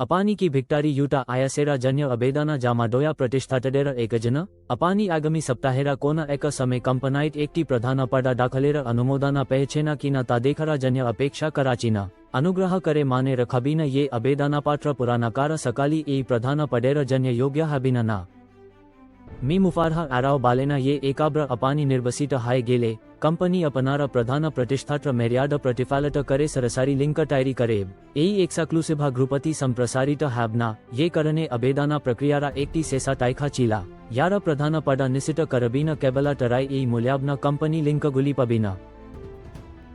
ಅಪಾನಿಕಿ ಭಿಕ್ಟಾರಿ ಯೂಟ ಆಯಸೇರಾ ಜನ್ಯ ಅಬೇದಾನ ಜಾಮಾಡೋಯ ಪ್ರತಿಷ್ಠಾಟಡೆರ ಏಕಜನ ಅಪಾನಿ ಆಗಮಿ ಸಪ್ತಾಹೆರ ಕೋನ ಏಕ ಸಮೆ ಕಂಪನಾಯಿಟ್ ಏಕ್ಟಿ ಪ್ರಧಾನ ಪಡ ದಾಖಲೆರ ಅನುಮೋದನ ಪೆಹಚೇನಾ ಕಿನ ತಾದೇಖರ ಜನ್ಯ ಅಪೇಕ್ಷಾ ಕರಾಚಿನ ಅನುಗ್ರಹ ಕರೆ ಮಾನೆ ರಖಬೀನ ಯೇ ಅಬೇದಾನ ಪಾತ್ರ ಪುರಾಣಕಾರ ಸಕಾಲಿ ಈ ಪ್ರಧಾನ ಪಡೆರ ಜನ್ಯ ಯೋಗ್ಯ ಹಬಿನನ मी मुफारहा आराव बालेना ये एकाब्र अपानी निर्वसित हाय गेले कंपनी अपनारा प्रधान प्रतिष्ठात्र मेर्याद प्रतिफालत करे सरसारी लिंक टायरी करेब एई एक्साक्लूसिभा ग्रुपति संप्रसारित हैबना ये करने अबेदाना प्रक्रियारा एकटी सेसा टाइखा चीला यारा प्रधान पदा निसित करबीन केबला टराई ई मूल्याबना कंपनी लिंक गुली पबीना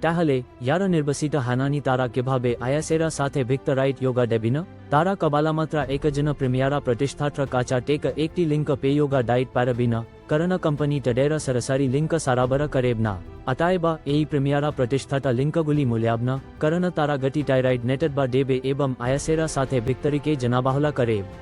टाहले यारा निर्वसित हानानी तारा केभाबे आयासेरा साथे भिक्त राइट योगा डेबिन तारा कबाला मात्रा एक जन प्रीमियारा प्रतिष्ठात्र काचा टेक एकटी लिंक पे योगा डाइट पैरबिन करण कंपनी टडेरा सरसारी लिंक साराबर करेबना अटाएबा एई प्रीमियारा प्रतिष्ठाता लिंक गुली मूल्याबना करण तारा गति टायराइड नेटेडबा डेबे एवं आयासेरा साथे भिक्तरिके जनाबाहुला करेब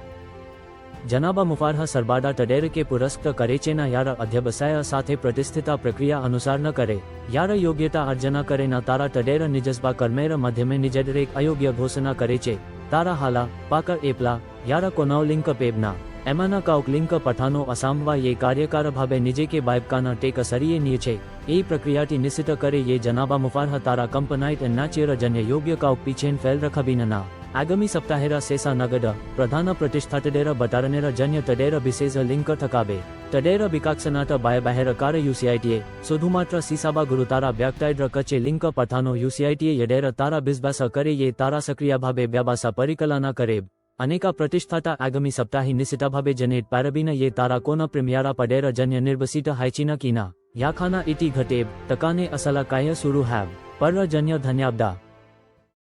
जनाबा मुफारहा सरबाडा टडेर के पुरस्कृत करेचेना यारा अध्यवसाय साथे प्रतिष्ठिता प्रक्रिया अनुसार न करे यारा योग्यता अर्जना करे न तारा टडेर निजस्बा कर्मेर मध्यमे निजडरेक अयोग्य घोषणा करेचे तारा हाला पाकर एपला यारा कोनाव लिंक पेबना एमाना काउक लिंक पठानो असामवा ये कार्यकार भावे निजे के बायबकाना टेक सरिये नियचे ए प्रक्रियाटी निश्चित करे ये जनाबा मुफारहा तारा कंपनाइट नाचेर जन्य योग्य काउक पीछेन फैल रखबीनना आगामी सप्ताहेरा सेसा नगद प्रधान प्रतिष्ठाटडेर बटारनेर जन्य टडेर विशेष लिंक ठकाबे टडेर बिकाक्सनाट बाय बाहेर कार यूसीआईटीए सोधुमात्र सीसाबा गुरुतारा ब्याक्टाइड कचे लिंक पठानो यूसीआईटीए यडेर तारा बिस्बास करे ये तारा सक्रिय भावे व्याबासा परिकलना करेब अनेका प्रतिष्ठाता आगामी सप्ताही निशिता भावे जनेट पैरबीन ये तारा कोन प्रीमियारा पडेर जन्य निर्वसित हाइचीना कीना याखाना इटी घटेब तकाने असला काय सुरु हैव पर जन्य धन्याबदा।